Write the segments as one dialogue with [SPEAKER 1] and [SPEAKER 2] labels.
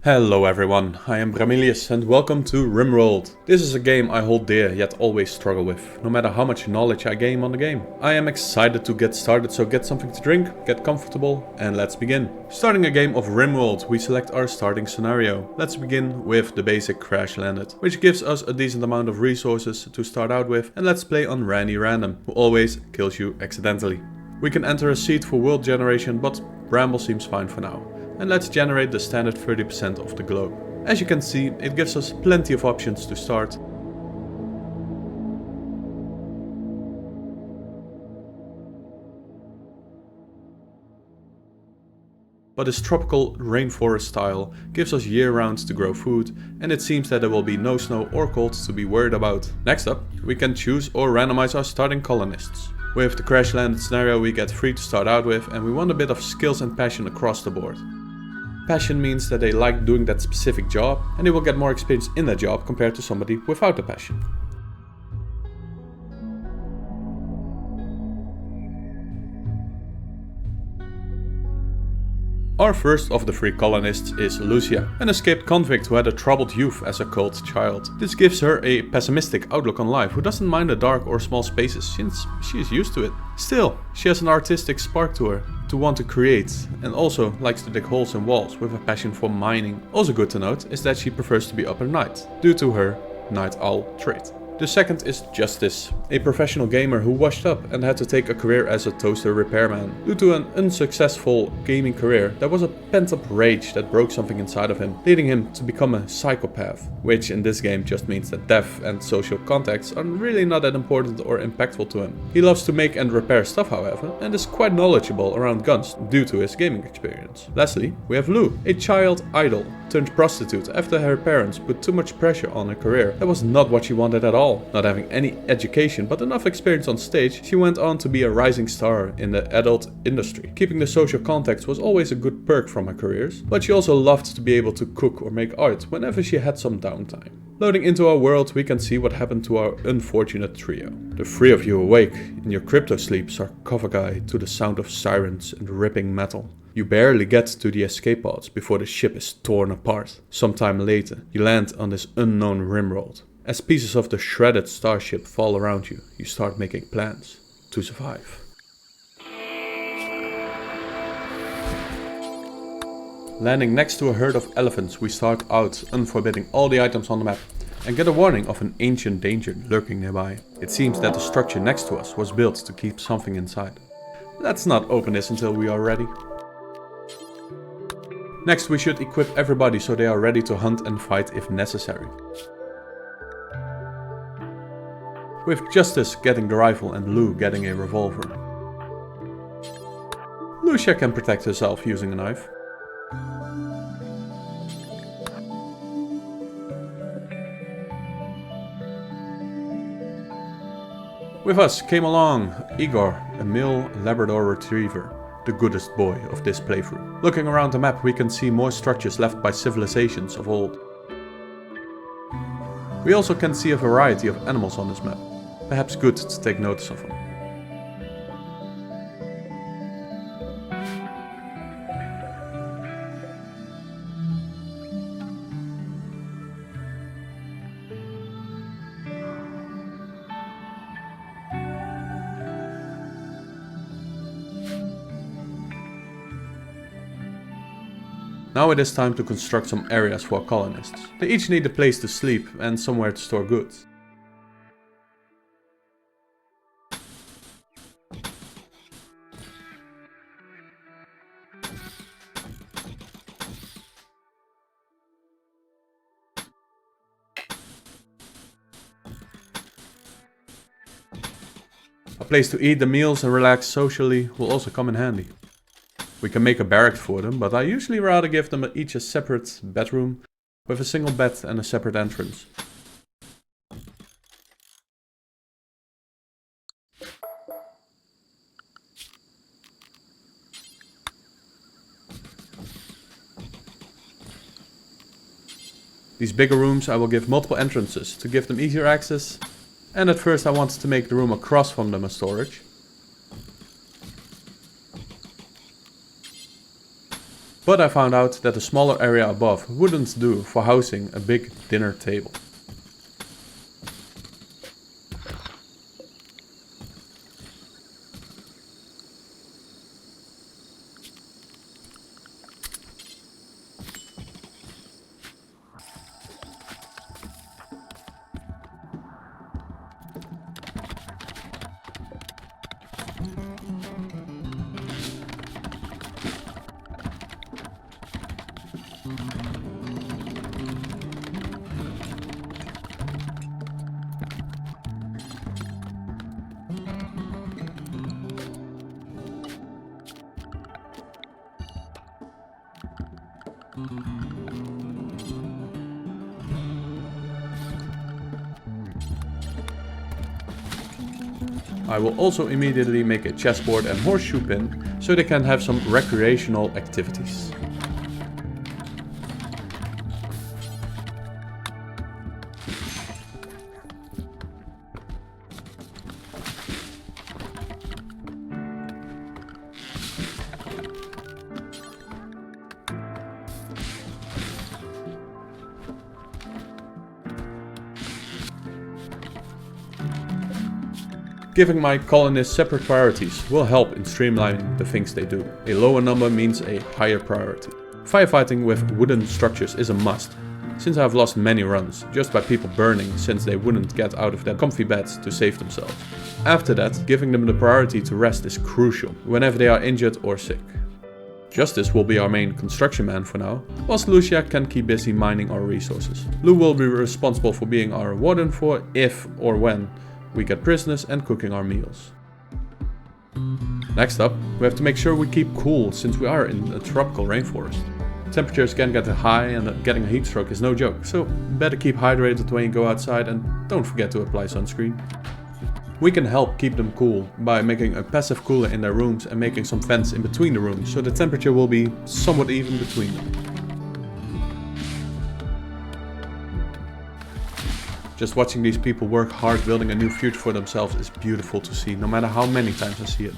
[SPEAKER 1] Hello everyone, I am Bramilius and welcome to Rimworld. This is a game I hold dear yet always struggle with, no matter how much knowledge I gain on the game. I am excited to get started, so get something to drink, get comfortable and let's begin. Starting a game of Rimworld, we select our starting scenario. Let's begin with the basic crash landed, which gives us a decent amount of resources to start out with, and let's play on Randy Random, who always kills you accidentally. We can enter a seed for world generation, but Bramble seems fine for now. And let's generate the standard 30% of the globe. As you can see, it gives us plenty of options to start. But this tropical rainforest style gives us year-round to grow food, and it seems that there will be no snow or cold to be worried about. Next up, we can choose or randomize our starting colonists. With the crash landed scenario we get 3 to start out with, and we want a bit of skills and passion across the board. Passion means that they like doing that specific job and they will get more experience in that job compared to somebody without a passion. Our first of the 3 colonists is Lucia, an escaped convict who had a troubled youth as a cold child. This gives her a pessimistic outlook on life who doesn't mind the dark or small spaces since she is used to it. Still, she has an artistic spark to her, to want to create, and also likes to dig holes in walls with a passion for mining. Also good to note is that she prefers to be up at night, due to her night owl trait. The second is Justice, a professional gamer who washed up and had to take a career as a toaster repairman. Due to an unsuccessful gaming career, there was a pent-up rage that broke something inside of him, leading him to become a psychopath, which in this game just means that death and social contacts are really not that important or impactful to him. He loves to make and repair stuff however, and is quite knowledgeable around guns due to his gaming experience. Lastly, we have Lou, a child idol turned prostitute after her parents put too much pressure on her career. That was not what she wanted at all. Not having any education but enough experience on stage, she went on to be a rising star in the adult industry. Keeping the social contacts was always a good perk from her careers, but she also loved to be able to cook or make art whenever she had some downtime. Loading into our world, we can see what happened to our unfortunate trio. The 3 of you awake in your crypto sleep sarcophagi to the sound of sirens and ripping metal. You barely get to the escape pods before the ship is torn apart. Sometime later, you land on this unknown Rimworld. As pieces of the shredded starship fall around you, you start making plans to survive. Landing next to a herd of elephants, we start out unforbidding all the items on the map and get a warning of an ancient danger lurking nearby. It seems that the structure next to us was built to keep something inside. Let's not open this until we are ready. Next, we should equip everybody so they are ready to hunt and fight if necessary. With Justice getting the rifle and Lou getting a revolver. Lucia can protect herself using a knife. With us came along Igor, a male Labrador Retriever, the goodest boy of this playthrough. Looking around the map, we can see more structures left by civilizations of old. We also can see a variety of animals on this map. Perhaps good to take notice of them. Now it is time to construct some areas for our colonists. They each need a place to sleep and somewhere to store goods. A place to eat the meals and relax socially will also come in handy. We can make a barrack for them, but I usually rather give them each a separate bedroom with a single bed and a separate entrance. These bigger rooms I will give multiple entrances to give them easier access, and at first I wanted to make the room across from them a storage. But I found out that the smaller area above wouldn't do for housing a big dinner table. I will also immediately make a chessboard and horseshoe pin so they can have some recreational activities. Giving my colonists separate priorities will help in streamlining the things they do. A lower number means a higher priority. Firefighting with wooden structures is a must, since I have lost many runs just by people burning since they wouldn't get out of their comfy beds to save themselves. After that, giving them the priority to rest is crucial whenever they are injured or sick. Justice will be our main construction man for now, whilst Lucia can keep busy mining our resources. Lou will be responsible for being our warden for if or when we get prisoners and cooking our meals. Next up, we have to make sure we keep cool since we are in a tropical rainforest. Temperatures can get high and getting a heat stroke is no joke, so better keep hydrated when you go outside and don't forget to apply sunscreen. We can help keep them cool by making a passive cooler in their rooms and making some vents in between the rooms so the temperature will be somewhat even between them. Just watching these people work hard building a new future for themselves is beautiful to see, no matter how many times I see it.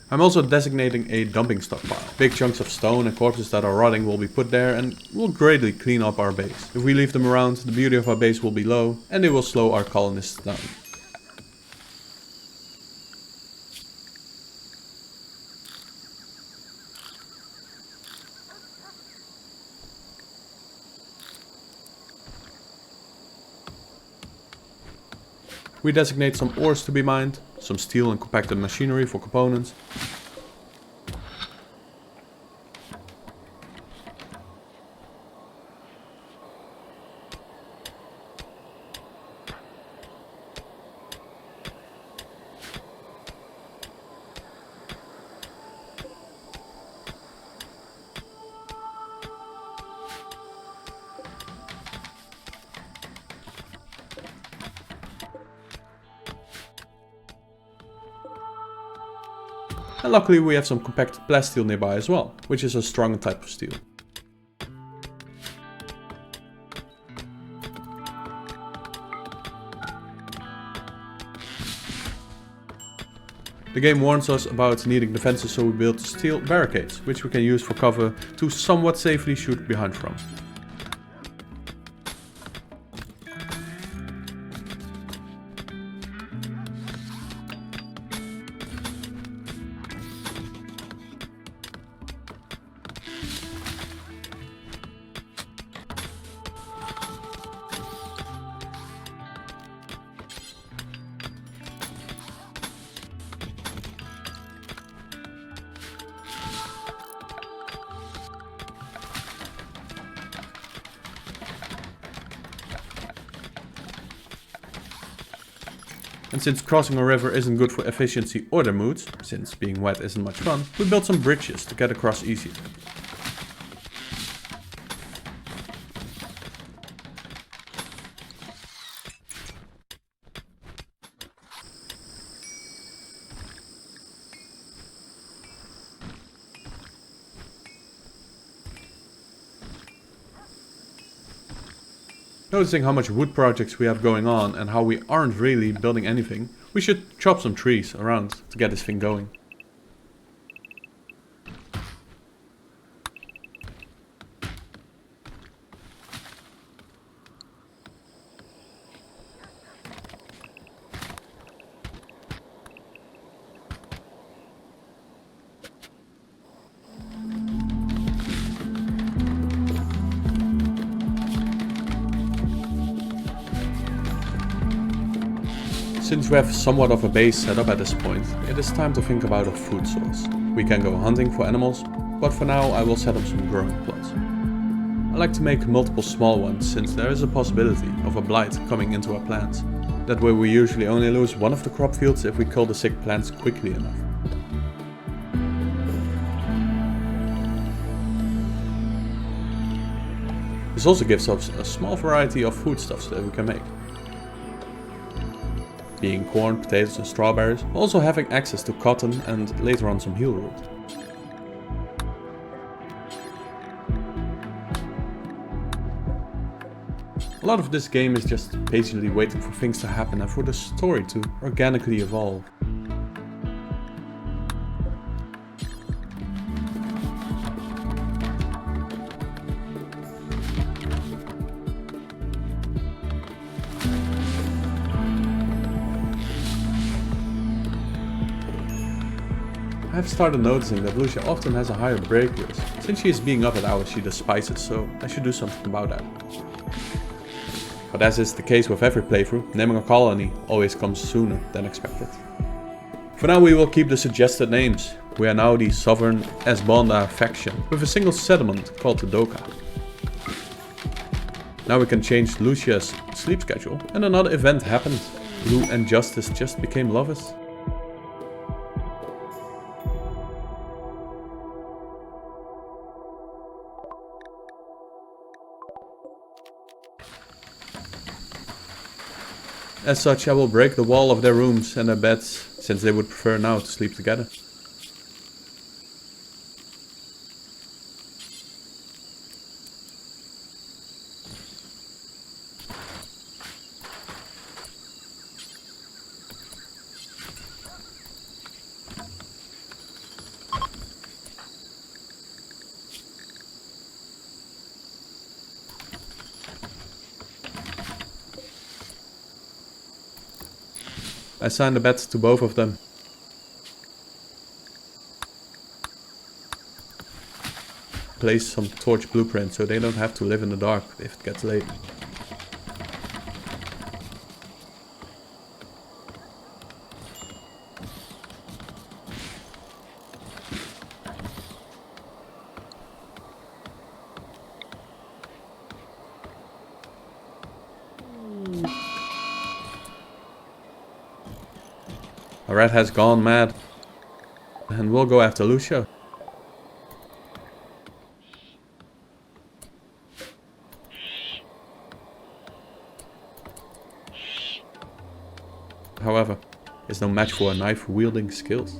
[SPEAKER 1] I'm also designating a dumping stockpile. Big chunks of stone and corpses that are rotting will be put there and will greatly clean up our base. If we leave them around, the beauty of our base will be low and they will slow our colonists down. We designate some ores to be mined, some steel and compacted machinery for components. And luckily we have some compacted plasteel nearby as well, which is a stronger type of steel. The game warns us about needing defenses, so we built steel barricades, which we can use for cover to somewhat safely shoot behind from. And since crossing a river isn't good for efficiency or their moods, since being wet isn't much fun, we built some bridges to get across easier. Noticing how much wood projects we have going on and how we aren't really building anything, we should chop some trees around to get this thing going. Since we have somewhat of a base set up at this point, it is time to think about a food source. We can go hunting for animals, but for now I will set up some growing plots. I like to make multiple small ones since there is a possibility of a blight coming into our plants. That way we usually only lose one of the crop fields if we kill the sick plants quickly enough. This also gives us a small variety of foodstuffs that we can make. Being corn, potatoes and strawberries, but also having access to cotton and later on some heel root. A lot of this game is just patiently waiting for things to happen and for the story to organically evolve. I have started noticing that Lucia often has a higher break risk. Since she is being up at hours she despises, so I should do something about that. But as is the case with every playthrough, naming a colony always comes sooner than expected. For now we will keep the suggested names. We are now the Southern S1E1 faction, with a single settlement called the Doka. Now we can change Lucia's sleep schedule, and another event happened. Blue and Justice just became lovers. As such, I will break the wall of their rooms and their beds, since they would prefer now to sleep together. I assigned the beds to both of them. Place some torch blueprints so they don't have to live in the dark if it gets late. A rat has gone mad and we'll go after Lucia. However, it's no match for her knife wielding skills.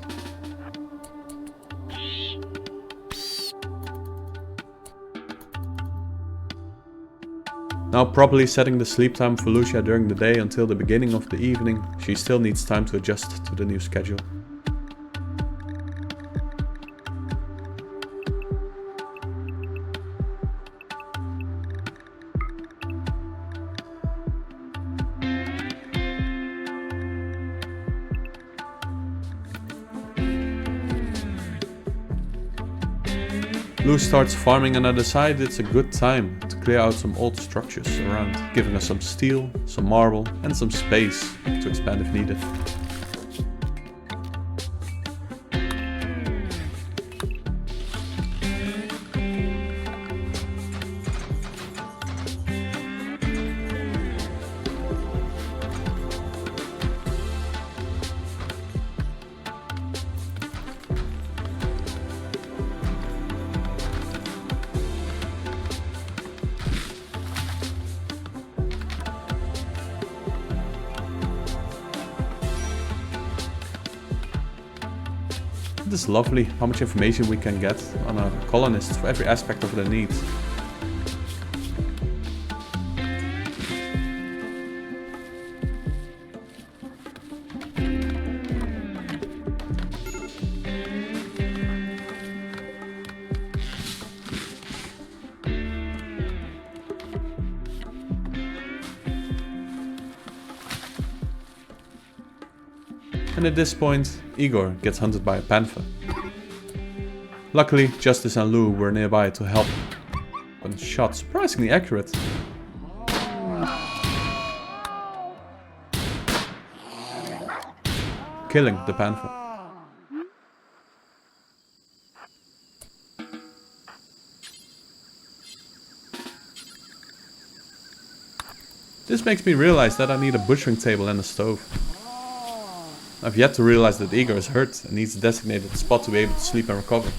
[SPEAKER 1] Now properly setting the sleep time for Lucia during the day until the beginning of the evening, she still needs time to adjust to the new schedule. Lou starts farming and I decide it's a good time to clear out some old structures around, giving us some steel, some marble and some space to expand if needed. It is lovely how much information we can get on a colonist for every aspect of their needs. And at this point, Igor gets hunted by a panther. Luckily, Justice and Lou were nearby to help, and shot surprisingly accurate. Killing the panther. This makes me realize that I need a butchering table and a stove. I've yet to realize that Igor is hurt and needs a designated spot to be able to sleep and recover.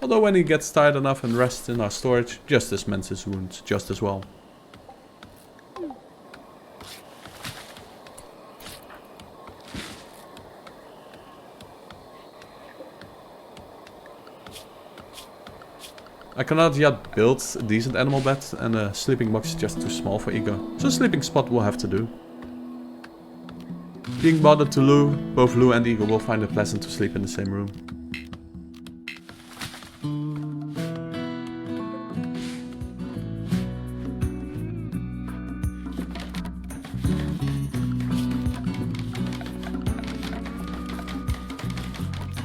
[SPEAKER 1] Although when he gets tired enough and rests in our storage, Justice mends his wounds just as well. I cannot yet build a decent animal bed, and a sleeping box is just too small for Igor, so a sleeping spot will have to do. Being bothered to Lou, both Lou and Igor will find it pleasant to sleep in the same room.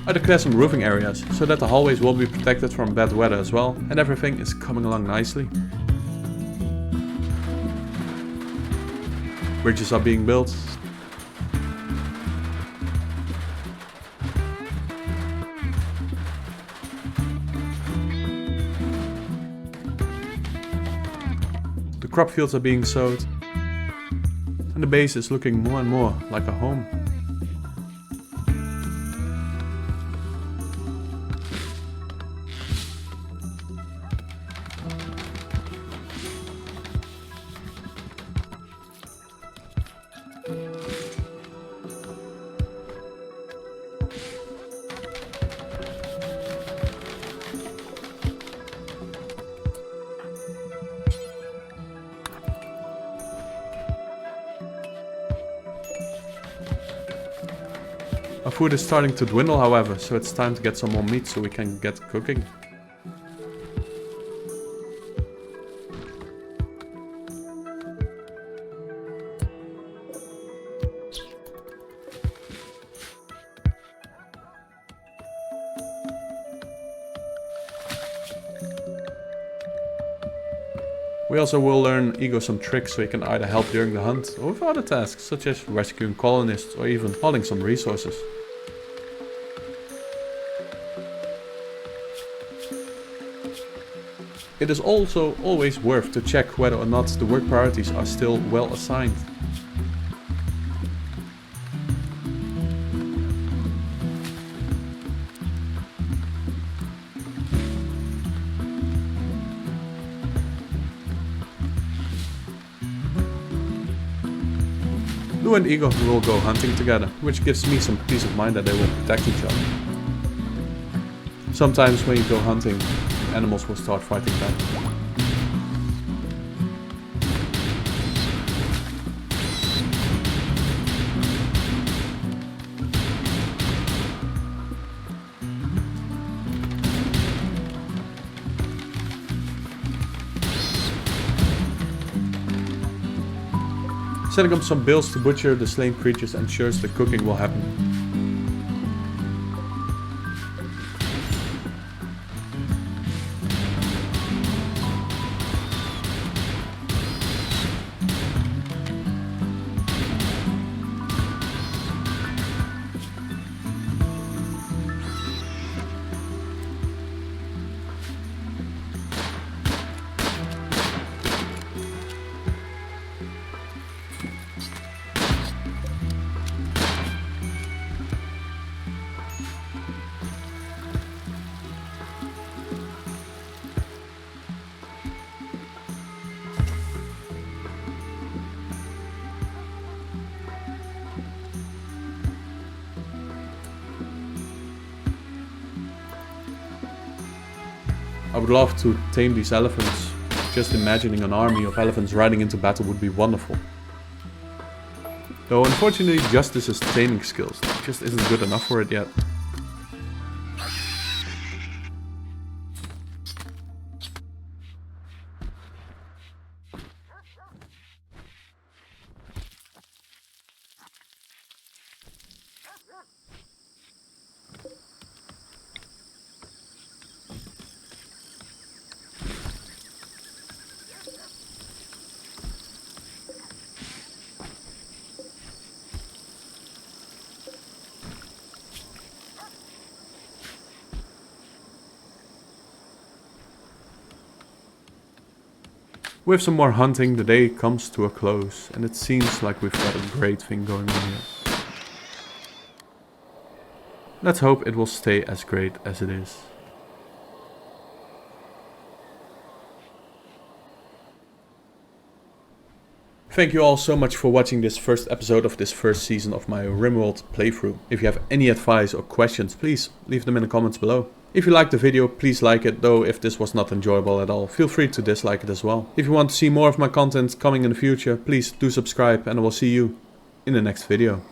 [SPEAKER 1] I declare some roofing areas, so that the hallways will be protected from bad weather as well, and everything is coming along nicely. Bridges are being built. The crop fields are being sowed. And the base is looking more and more like a home. Our food is starting to dwindle, however, so it's time to get some more meat so we can get cooking. We also will learn Igor some tricks so he can either help during the hunt or with other tasks such as rescuing colonists or even hauling some resources. It is also always worth to check whether or not the work priorities are still well assigned. Lou and Igor will go hunting together, which gives me some peace of mind that they will protect each other. Sometimes when you go hunting, animals will start fighting back. Setting up some bills to butcher the slain creatures ensures the cooking will happen. I would love to tame these elephants. Just imagining an army of elephants riding into battle would be wonderful. Though unfortunately Justice's taming skills just isn't good enough for it yet. With some more hunting, the day comes to a close, and it seems like we've got a great thing going on here. Let's hope it will stay as great as it is. Thank you all so much for watching this first episode of this first season of my Rimworld playthrough. If you have any advice or questions, please leave them in the comments below. If you liked the video, please like it, though if this was not enjoyable at all, feel free to dislike it as well. If you want to see more of my content coming in the future, please do subscribe and I will see you in the next video.